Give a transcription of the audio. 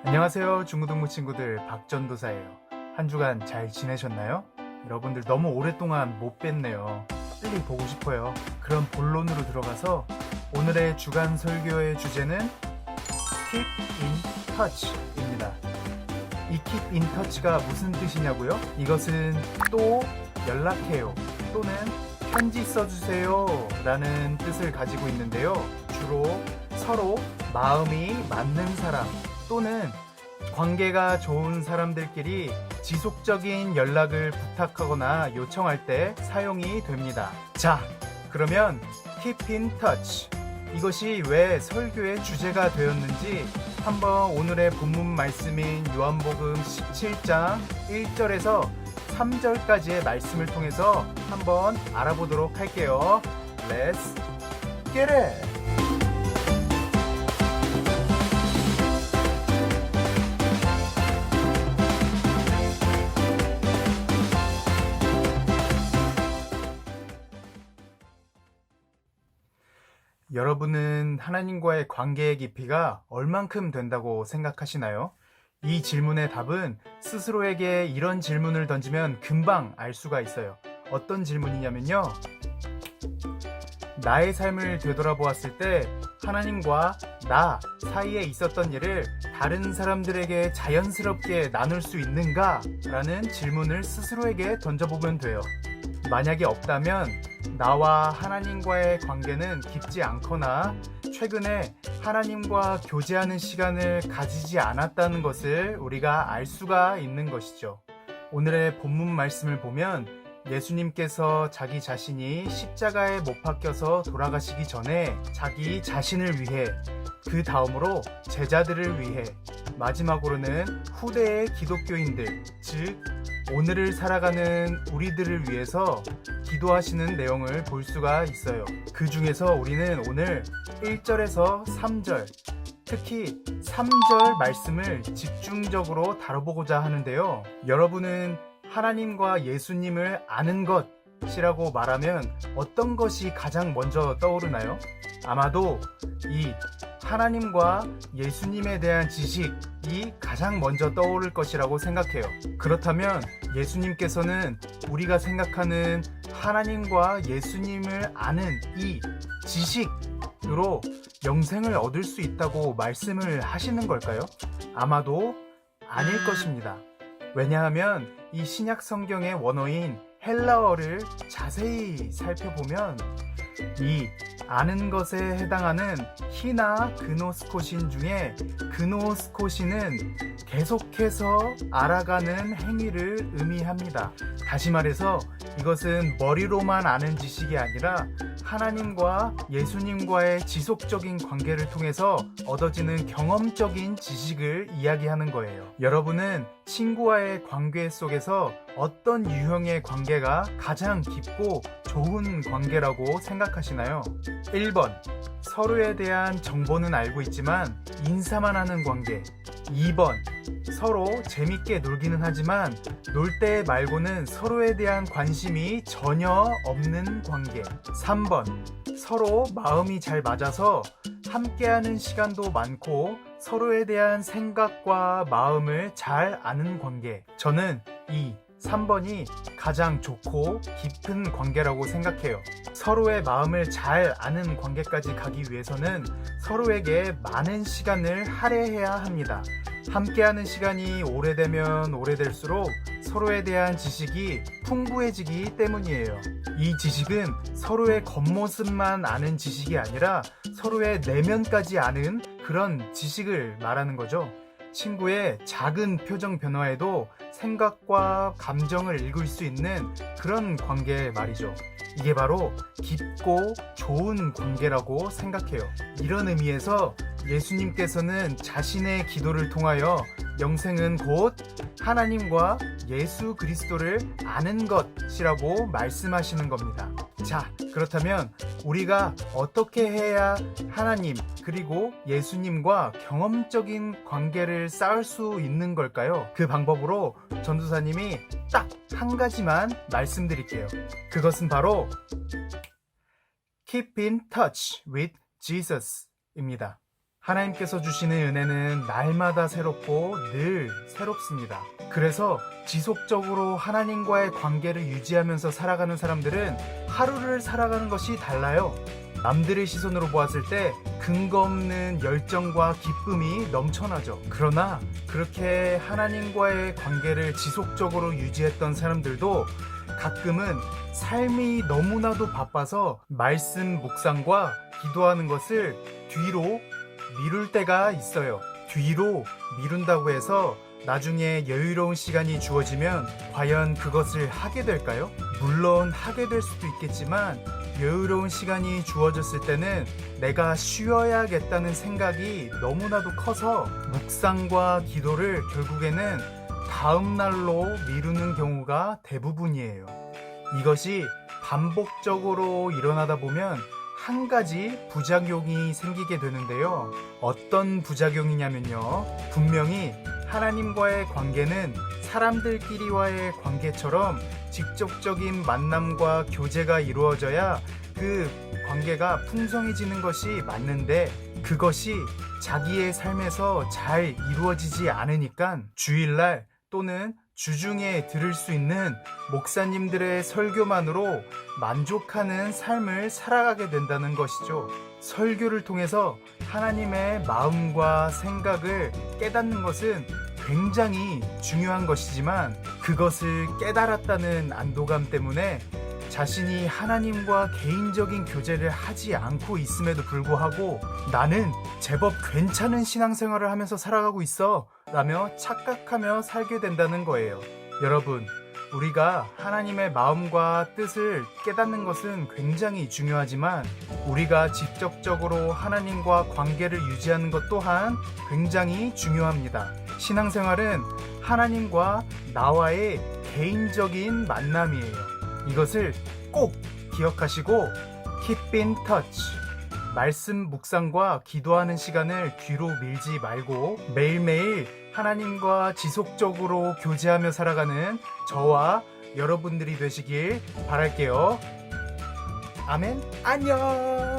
안녕하세요, 중고등부 친구들. 박전도사예요. 한 주간 잘 지내셨나요? 여러분들 너무 오랫동안 못 뵀네요. 빨리 보고 싶어요. 그럼 본론으로 들어가서 오늘의 주간 설교의 주제는 Keep in Touch입니다. 이 Keep in Touch가 무슨 뜻이냐고요? 이것은 또 연락해요 또는 편지 써주세요 라는 뜻을 가지고 있는데요. 주로 서로 마음이 맞는 사람 또는 관계가 좋은 사람들끼리 지속적인 연락을 부탁하거나 요청할 때 사용이 됩니다. 자, 그러면 Keep in Touch, 이것이 왜 설교의 주제가 되었는지 한번 오늘의 본문 말씀인 요한복음 17장 1절에서 3절까지의 말씀을 통해서 한번 알아보도록 할게요. Let's get it! 여러분은 하나님과의 관계의 깊이가 얼만큼 된다고 생각하시나요? 이 질문의 답은 스스로에게 이런 질문을 던지면 금방 알 수가 있어요. 어떤 질문이냐면요. 나의 삶을 되돌아보았을 때 하나님과 나 사이에 있었던 일을 다른 사람들에게 자연스럽게 나눌 수 있는가? 라는 질문을 스스로에게 던져보면 돼요. 만약에 없다면 나와 하나님과의 관계는 깊지 않거나 최근에 하나님과 교제하는 시간을 가지지 않았다는 것을 우리가 알 수가 있는 것이죠. 오늘의 본문 말씀을 보면 예수님께서 자기 자신이 십자가에 못 박혀서 돌아가시기 전에 자기 자신을 위해, 그 다음으로 제자들을 위해, 마지막으로는 후대의 기독교인들, 즉 오늘을 살아가는 우리들을 위해서 기도하시는 내용을 볼 수가 있어요. 그 중에서 우리는 오늘 1절에서 3절, 특히 3절 말씀을 집중적으로 다뤄보고자 하는데요. 여러분은 하나님과 예수님을 아는 것이라고 말하면 어떤 것이 가장 먼저 떠오르나요? 아마도 이 하나님과 예수님에 대한 지식이 가장 먼저 떠오를 것이라고 생각해요. 그렇다면 예수님께서는 우리가 생각하는 하나님과 예수님을 아는 이 지식으로 영생을 얻을 수 있다고 말씀을 하시는 걸까요? 아마도 아닐 것입니다. 왜냐하면 이 신약 성경의 원어인 헬라어를 자세히 살펴보면 이 아는 것에 해당하는 히나 그노스코신 중에 그노스코신은 계속해서 알아가는 행위를 의미합니다. 다시 말해서 이것은 머리로만 아는 지식이 아니라 하나님과 예수님과의 지속적인 관계를 통해서 얻어지는 경험적인 지식을 이야기하는 거예요. 여러분은 친구와의 관계 속에서 어떤 유형의 관계가 가장 깊고 좋은 관계라고 생각하시나요? 1번, 서로에 대한 정보는 알고 있지만 인사만 하는 관계. 2번, 서로 재밌게 놀기는 하지만 놀 때 말고는 서로에 대한 관심이 전혀 없는 관계. 3번, 서로 마음이 잘 맞아서 함께하는 시간도 많고 서로에 대한 생각과 마음을 잘 아는 관계. 저는 이 3번이 가장 좋고 깊은 관계라고 생각해요. 서로의 마음을 잘 아는 관계까지 가기 위해서는 서로에게 많은 시간을 할애해야 합니다. 함께하는 시간이 오래되면 오래될수록 서로에 대한 지식이 풍부해지기 때문이에요. 이 지식은 서로의 겉모습만 아는 지식이 아니라 서로의 내면까지 아는 그런 지식을 말하는 거죠. 친구의 작은 표정 변화에도 생각과 감정을 읽을 수 있는 그런 관계 말이죠. 이게 바로 깊고 좋은 관계라고 생각해요. 이런 의미에서 예수님께서는 자신의 기도를 통하여 영생은 곧 하나님과 예수 그리스도를 아는 것이라고 말씀하시는 겁니다. 자, 그렇다면 우리가 어떻게 해야 하나님 그리고 예수님과 경험적인 관계를 쌓을 수 있는 걸까요? 그 방법으로 전도사님이 딱 한 가지만 말씀드릴게요. 그것은 바로 Keep in touch with Jesus 입니다. 하나님께서 주시는 은혜는 날마다 새롭고 늘 새롭습니다. 그래서 지속적으로 하나님과의 관계를 유지하면서 살아가는 사람들은 하루를 살아가는 것이 달라요. 남들의 시선으로 보았을 때 근거 없는 열정과 기쁨이 넘쳐나죠. 그러나 그렇게 하나님과의 관계를 지속적으로 유지했던 사람들도 가끔은 삶이 너무나도 바빠서 말씀 묵상과 기도하는 것을 뒤로 미룰 때가 있어요. 뒤로 미룬다고 해서 나중에 여유로운 시간이 주어지면 과연 그것을 하게 될까요? 물론 하게 될 수도 있겠지만 여유로운 시간이 주어졌을 때는 내가 쉬어야겠다는 생각이 너무나도 커서 묵상과 기도를 결국에는 다음 날로 미루는 경우가 대부분이에요. 이것이 반복적으로 일어나다 보면 한 가지 부작용이 생기게 되는데요. 어떤 부작용이냐면요. 분명히 하나님과의 관계는 사람들끼리와의 관계처럼 직접적인 만남과 교제가 이루어져야 그 관계가 풍성해지는 것이 맞는데 그것이 자기의 삶에서 잘 이루어지지 않으니까 주일날 또는 주중에 들을 수 있는 목사님들의 설교만으로 만족하는 삶을 살아가게 된다는 것이죠. 설교를 통해서 하나님의 마음과 생각을 깨닫는 것은 굉장히 중요한 것이지만 그것을 깨달았다는 안도감 때문에 자신이 하나님과 개인적인 교제를 하지 않고 있음에도 불구하고 나는 제법 괜찮은 신앙생활을 하면서 살아가고 있어 라며 착각하며 살게 된다는 거예요. 여러분, 우리가 하나님의 마음과 뜻을 깨닫는 것은 굉장히 중요하지만 우리가 직접적으로 하나님과 관계를 유지하는 것 또한 굉장히 중요합니다. 신앙생활은 하나님과 나와의 개인적인 만남이에요. 이것을 꼭 기억하시고 keep in touch. 말씀 묵상과 기도하는 시간을 뒤로 밀지 말고 매일매일 하나님과 지속적으로 교제하며 살아가는 저와 여러분들이 되시길 바랄게요. 아멘. 안녕.